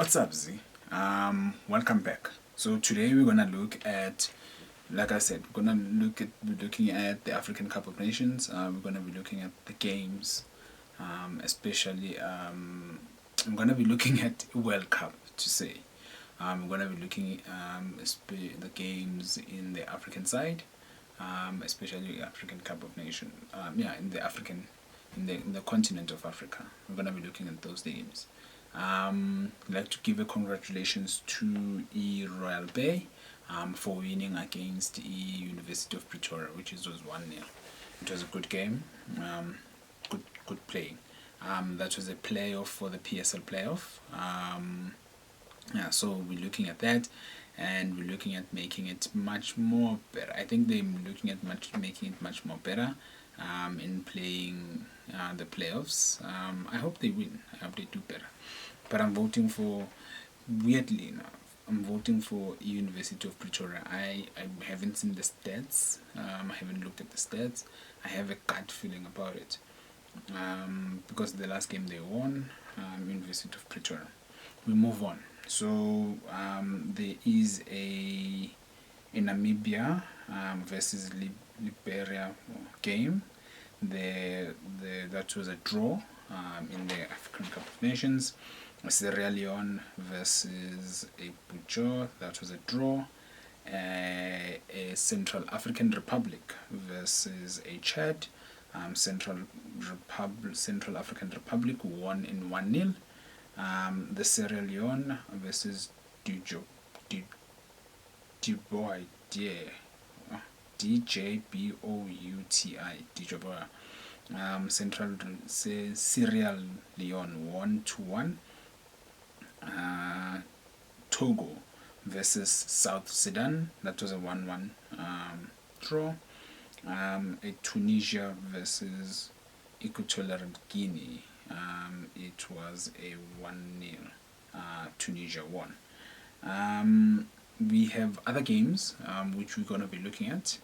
What's up, Z? Welcome back. So today we're gonna look at, like I said, we're looking at the African Cup of Nations. We're gonna be looking at the games, especially. I'm gonna be looking at World Cup to say. We're gonna be looking the games in the African side, especially African Cup of Nations. In the African, in the continent of Africa. We're gonna be looking at those games. I'd like to give a congratulations to Royal Bay for winning against University of Pretoria, which was 1-0. It was a good game, good playing. That was a playoff for the PSL playoff. So we're looking at that, and we're looking at making it much more better. I think they're looking at making it much more better in playing the playoffs. I hope they win. I hope they do better. But I'm voting for, weirdly enough, I'm voting for University of Pretoria. I haven't seen the stats. I haven't looked at the stats. I have a gut feeling about it. Because the last game they won, University of Pretoria. We move on. So there is a Namibia versus Liberia game. That was a draw in the African Cup of Nations. Sierra Leone versus a Bujo, that was a draw. A Central African Republic versus a Chad. Central African Republic won in 1-0. The Sierra Leone versus DJBOUTI, Sierra Leone 1-1. Togo versus South Sudan, that was a 1-1 draw. A Tunisia versus Equatorial Guinea, it was a 1-0. Tunisia won. We have other games which we're going to be looking at.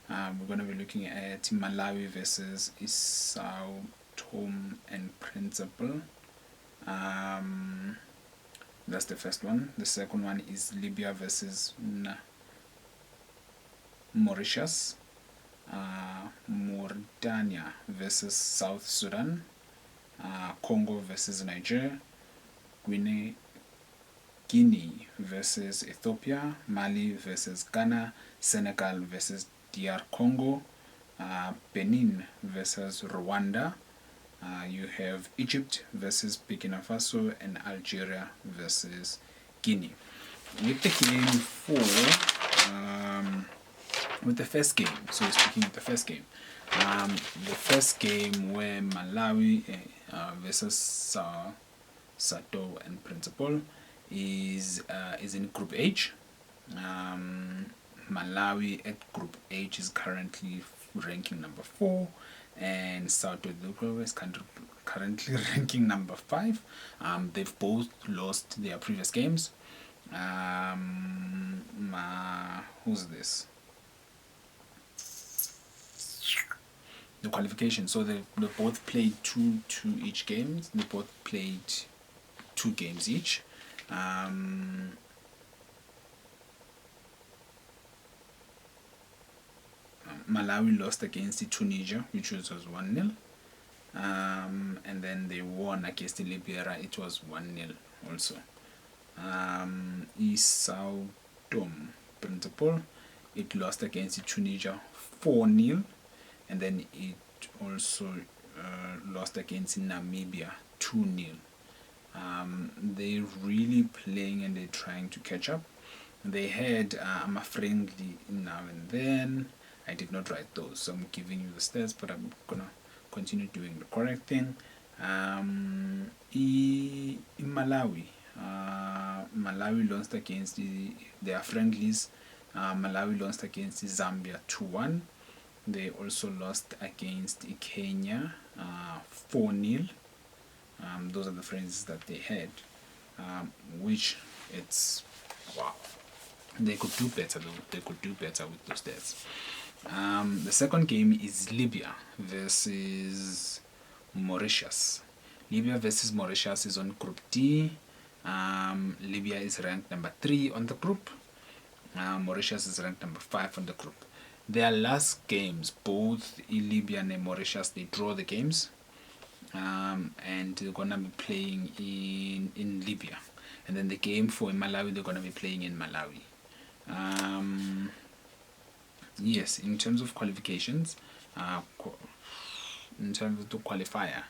We're going to be looking at Malawi versus Sao Tome and Principe. That's the first one. The second one is Libya versus Mauritius. Mauritania versus South Sudan. Congo versus Niger. Guinea versus Ethiopia. Mali versus Ghana. Senegal versus DR Congo. Benin versus Rwanda. You have Egypt versus Burkina Faso and Algeria versus Guinea. With the game with the first game, so we're speaking of the first game. The first game where Malawi versus Sato and Principal is in Group H. Malawi at Group H is currently ranking number 4. And South Africa is currently ranking number 5. They've both lost their previous games. Who's this? The qualification. So they both played two each games. They both played 2 games each. Malawi lost against Tunisia, which was 1-0. And then they won against Liberia, it was 1-0 also. Sao Tome Principe, it lost against Tunisia 4-0. And then it also lost against Namibia 2-0. They're really playing and they're trying to catch up. They had a friendly now and then. I did not write those, so I'm giving you the stats, but I'm gonna continue doing the correct thing. In Malawi, Malawi lost against their friendlies. Malawi lost against Zambia 2-1. They also lost against Kenya 4-0. Those are the friends that they had, which it's wow. They could do better though. They could do better with those stats. The second game is Libya versus Mauritius. Libya versus Mauritius is on Group D. Libya is ranked number 3 on the group. Mauritius is ranked number 5 on the group. Their last games, both Libya and Mauritius, they draw the games, and they're gonna be playing in Libya, and then the game for Malawi, they're gonna be playing in Malawi. Yes, in terms of qualifications, in terms of the qualifier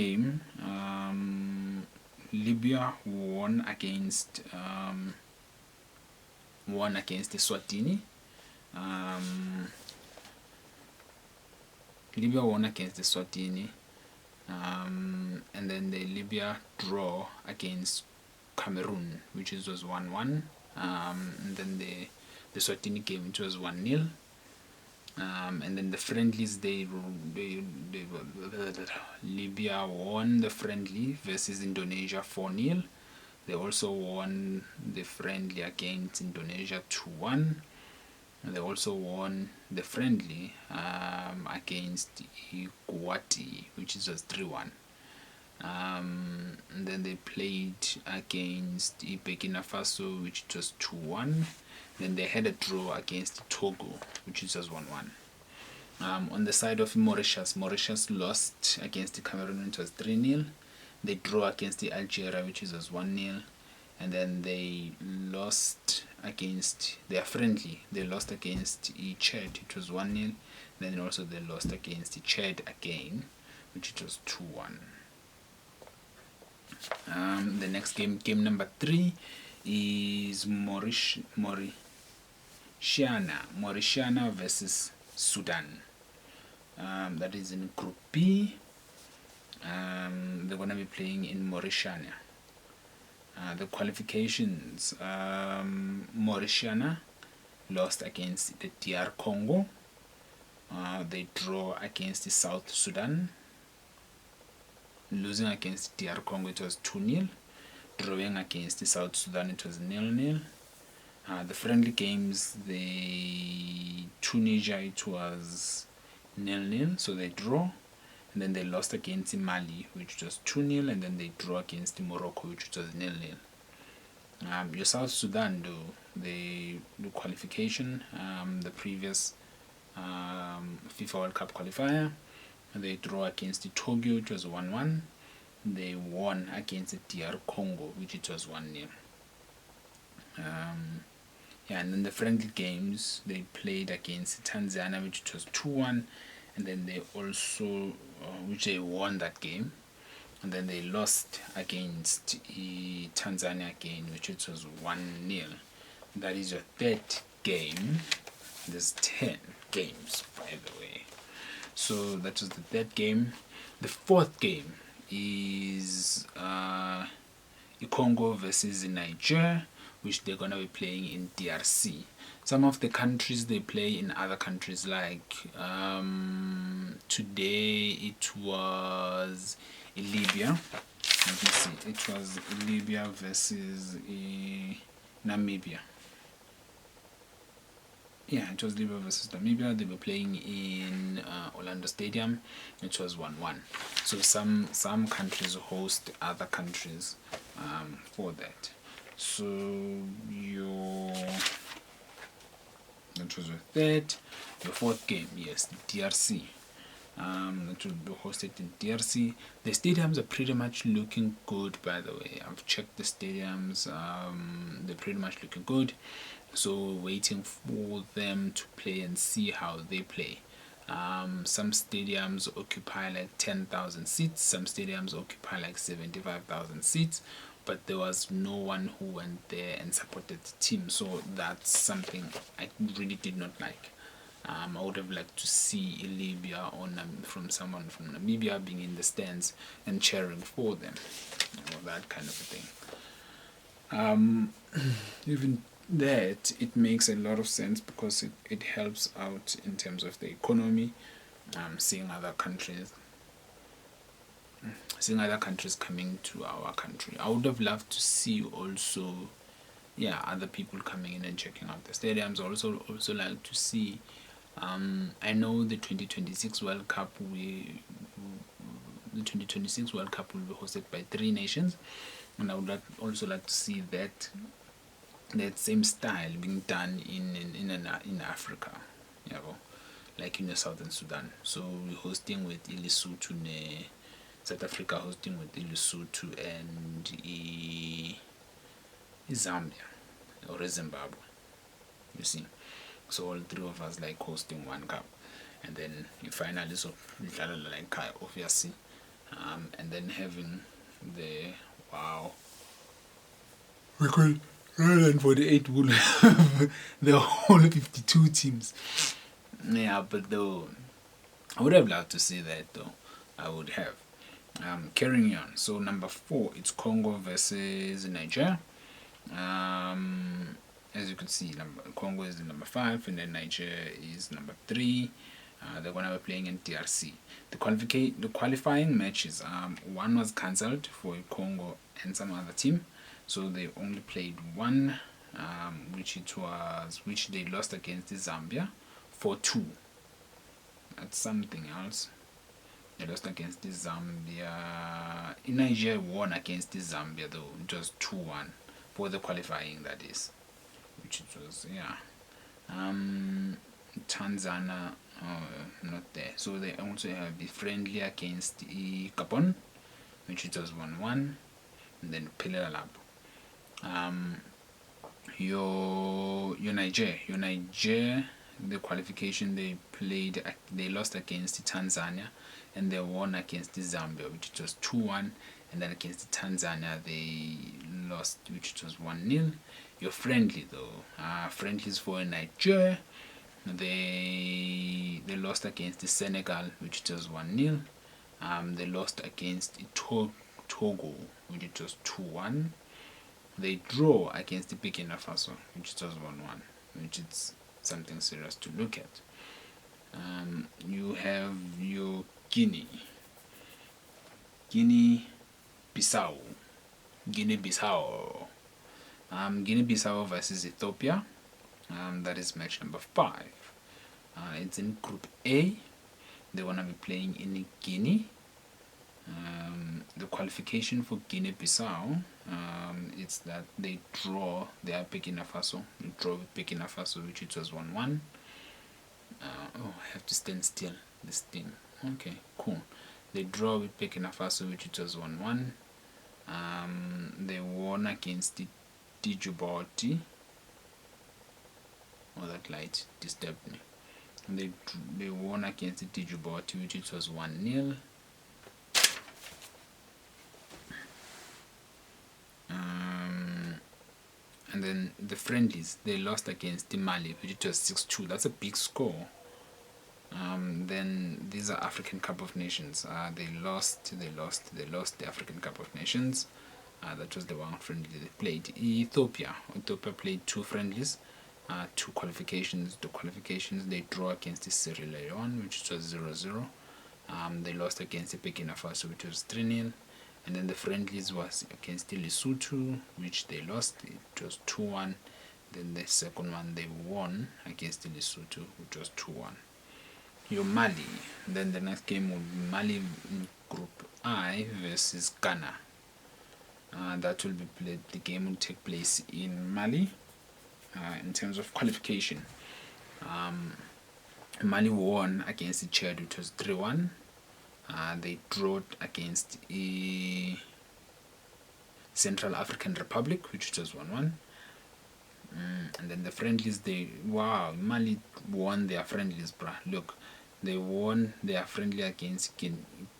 game, Libya won against the Swatini. Libya won against the Swatini, and then the Libya draw against Cameroon, which was 1-1, and then the Swatini game, which was 1-0. And then the friendlies, Libya won the friendly versus Indonesia 4-0. They also won the friendly against Indonesia 2-1. And they also won the friendly against Iguati, which is 3-1. And then they played against Burkina Faso, which was 2-1. Then they had a draw against Togo, which is 1-1. On the side of Mauritius lost against the Cameroon, which was 3-0. They drew against the Algeria, which is 1-0. And then they lost against their friendly. They lost against Chad, which was 1-0. Then also they lost against Chad again, which was 2-1. The next game number 3, is Mauritania versus Sudan. That is in Group B. They're going to be playing in Mauritania. The qualifications, Mauritania lost against the DR Congo. They draw against the South Sudan. Losing against DR Congo, it was 2-0. Drawing against the South Sudan, it was 0-0. The friendly games, the Tunisia, it was 0-0, so they draw. And then they lost against Mali, which was 2-0, and then they draw against Morocco, which was 0-0. Your South Sudan, though, the qualification, the previous FIFA World Cup qualifier, they draw against the Togo, which was 1-1. They won against the DR Congo, which it was 1-0. And then the friendly games, they played against Tanzania, which was 2-1, and then they also, which they won that game, and then they lost against Tanzania again, which it was 1-0. That is your third game. There's 10 games, by the way. So that was the third game. The fourth game is Congo versus Niger, which they're going to be playing in DRC. Some of the countries they play in other countries, like today it was Libya. Let me see. It was Libya versus Namibia. Yeah, it was Libya versus Namibia. They were playing in Orlando Stadium. It was 1-1. So some countries host other countries for that. So that was your third. Your fourth game, yes, DRC. That will be hosted in DRC. The stadiums are pretty much looking good, by the way. I've checked the stadiums. They're pretty much looking good. So waiting for them to play and see how they play. Some stadiums occupy like 10,000 seats. Some stadiums occupy like 75,000 seats. But there was no one who went there and supported the team. So that's something I really did not like. I would have liked to see Libya or from someone from Namibia being in the stands and cheering for them, that kind of a thing. Even that, it makes a lot of sense because it helps out in terms of the economy. Seeing other countries coming to our country. I would have loved to see also, other people coming in and checking out the stadiums. Also like to see. I know the 2026 World Cup, the 2026 World Cup will be hosted by 3 nations, and I would also like to see that same style being done in Africa, like in the Southern Sudan. So we're hosting with Lesotho, South Africa hosting with Lesotho and Zambia or Zimbabwe. You see, so all 3 of us like hosting one cup, and then finally so like obviously, and then having the we could rather than 48 would have the whole 52 teams. Yeah, but though I would have loved to see that though. I would have. Carrying on. So number 4, it's Congo versus Niger. As you can see, Congo is the number 5, and then Niger is number 3. They're gonna be playing in DRC. The qualifying matches, one was cancelled for Congo and some other team, so they only played one, which they lost against Zambia 4-2. That's something else. They lost against Zambia. Nigeria won against Zambia though. It was 2-1 for the qualifying, that is. Which it was, Tanzania, not there. So they also have the friendly against Gabon, which it was 1-1. And then Pelelab. Your Niger, the qualification they lost against Tanzania, and they won against Zambia, which it was 2-1, and then against Tanzania they lost, which it was 1-0. Your friendly though, friendlies for Niger, they lost against Senegal, which it was 1-0. They lost against Togo, which it was 2-1. They draw against the Burkina Faso, which it was 1-1, which is something serious to look at. You have your Guinea-Bissau. Guinea-Bissau versus Ethiopia. That is match number 5. It's in Group A. They wanna be playing in Guinea. The qualification for Guinea-Bissau, it's that they draw their Burkina Faso. They draw with Burkina Faso, which it was 1-1. I have to stand still. This thing. Okay, cool. They draw with Burkina Faso, which it was 1-1. They won against Djibouti. Oh, that light disturbed me. They won against Djibouti, which it was 1-0. And then the friendlies, they lost against Mali, which it was 6-2. That's a big score. Then these are African Cup of Nations. They lost the African Cup of Nations. That was the one friendly they played. Ethiopia played 2 friendlies, 2 qualifications. The qualifications they draw against Sierra Leone, which was 0-0. They lost against Burkina Faso, which was 3-0. And then the friendlies was against Lesotho, which they lost. It was 2-1. Then the second one they won against Lesotho, which was 2-1. Your Mali. Then the next game will be Mali in Group I versus Ghana. That will be played. The game will take place in Mali. In terms of qualification, Mali won against Chad, which was 3-1. They drew against Central African Republic, which was 1-1. And then the friendlies, Mali won their friendlies, bruh. Look, they won their friendly against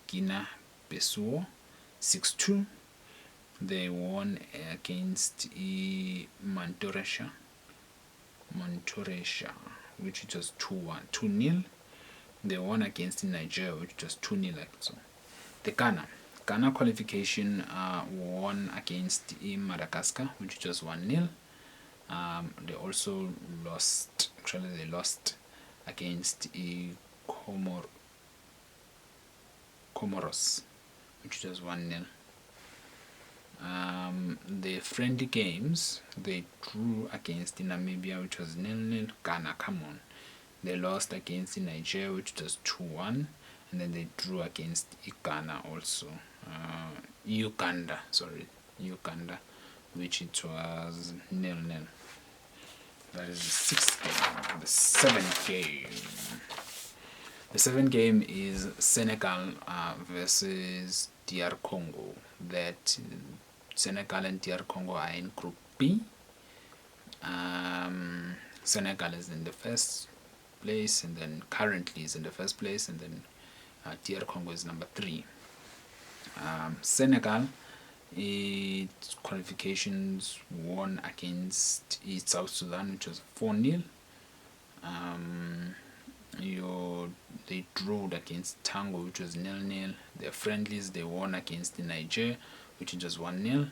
Guinea-Bissau 6-2. They won against Montoresha, which it was 2-0. They won against Nigeria, which was 2-0. So the Ghana qualification won against Madagascar, which was 1-0. They also lost. Actually, they lost against Comoros, which was 1-0. The friendly games they drew against Namibia, which was 0-0. Ghana, come on. They lost against Nigeria, which was 2-1. and then they drew against Ghana also. Uganda, which it was 0-0. That is the sixth game. The seventh game. The seventh game is Senegal versus DR Congo. That Senegal and DR Congo are in Group B. Senegal is in the first place, and then currently is in the first place, and then DR Congo is number 3. Senegal, its qualifications won against East South Sudan, which was 4-0. They drew against Tango, which was 0-0. Their friendlies, they won against Niger, which was 1-0.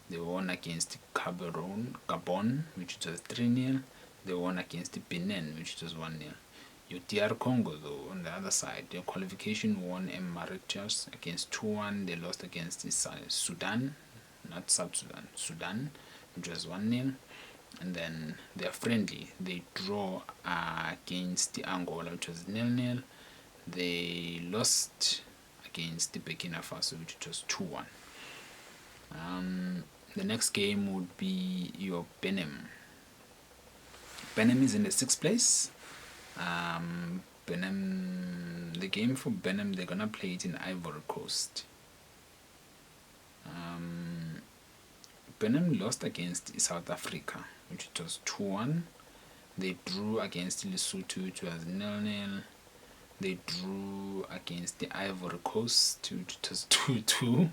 They won against Gabon, which was 3-0. They won against Benin, which was 1-0. Your DR Congo, though, on the other side, their qualification won in Mauritius against 2-1. They lost against Sudan, not South Sudan, Sudan, which was 1-0. And then their friendly, they draw against Angola, which was 0-0. They lost against Burkina Faso, which was 2-1. The next game would be your Benin. Benin is in the 6th place. Benin, the game for Benin, they're gonna play it in Ivory Coast. Benin lost against South Africa, which was 2-1. They drew against Lesotho, which was 0-0. They drew against the Ivory Coast, which was 2-2.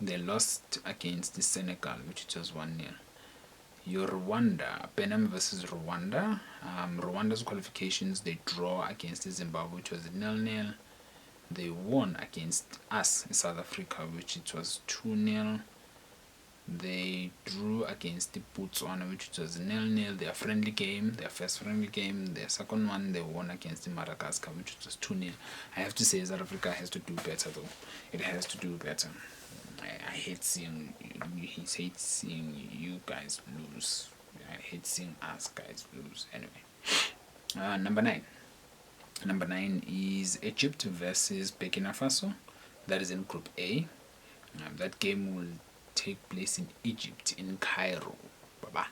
They lost against the Senegal, which was 1-0. Your Rwanda, Benin versus Rwanda. Rwanda's qualifications, they draw against Zimbabwe, which was 0-0. They won against us, South Africa, which it was 2-0. They drew against the Botswana, which was 0-0. Their friendly game, their first friendly game. Their second one, they won against the Madagascar, which was 2-0. I have to say South Africa has to do better, though. It has to do better. I hate seeing you guys lose. I hate seeing us guys lose. Anyway, number 9. Number 9 is Egypt versus Burkina Faso. That is in Group A. That game will take place in Egypt, in Cairo. Baba.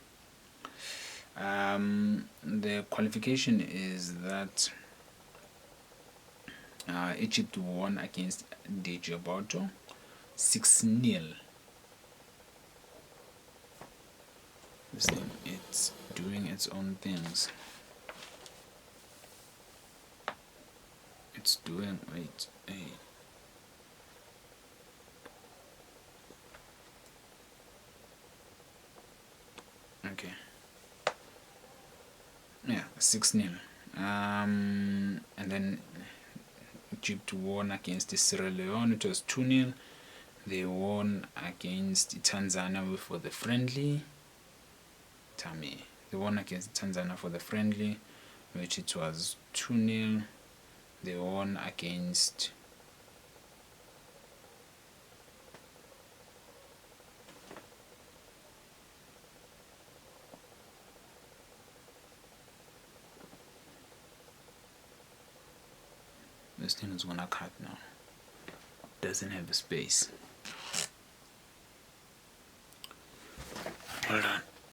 The qualification is that Egypt won against Djibouti 6-0. This thing, it's doing its own things. It's doing, wait, hey. Okay. Yeah, 6-0. And then Egypt won against Sierra Leone. It was 2-0. They won against Tanzania for the friendly. They won against Tanzania for the friendly, which it was 2-0. They won against this thing is gonna cut now. Doesn't have a space. Hold on.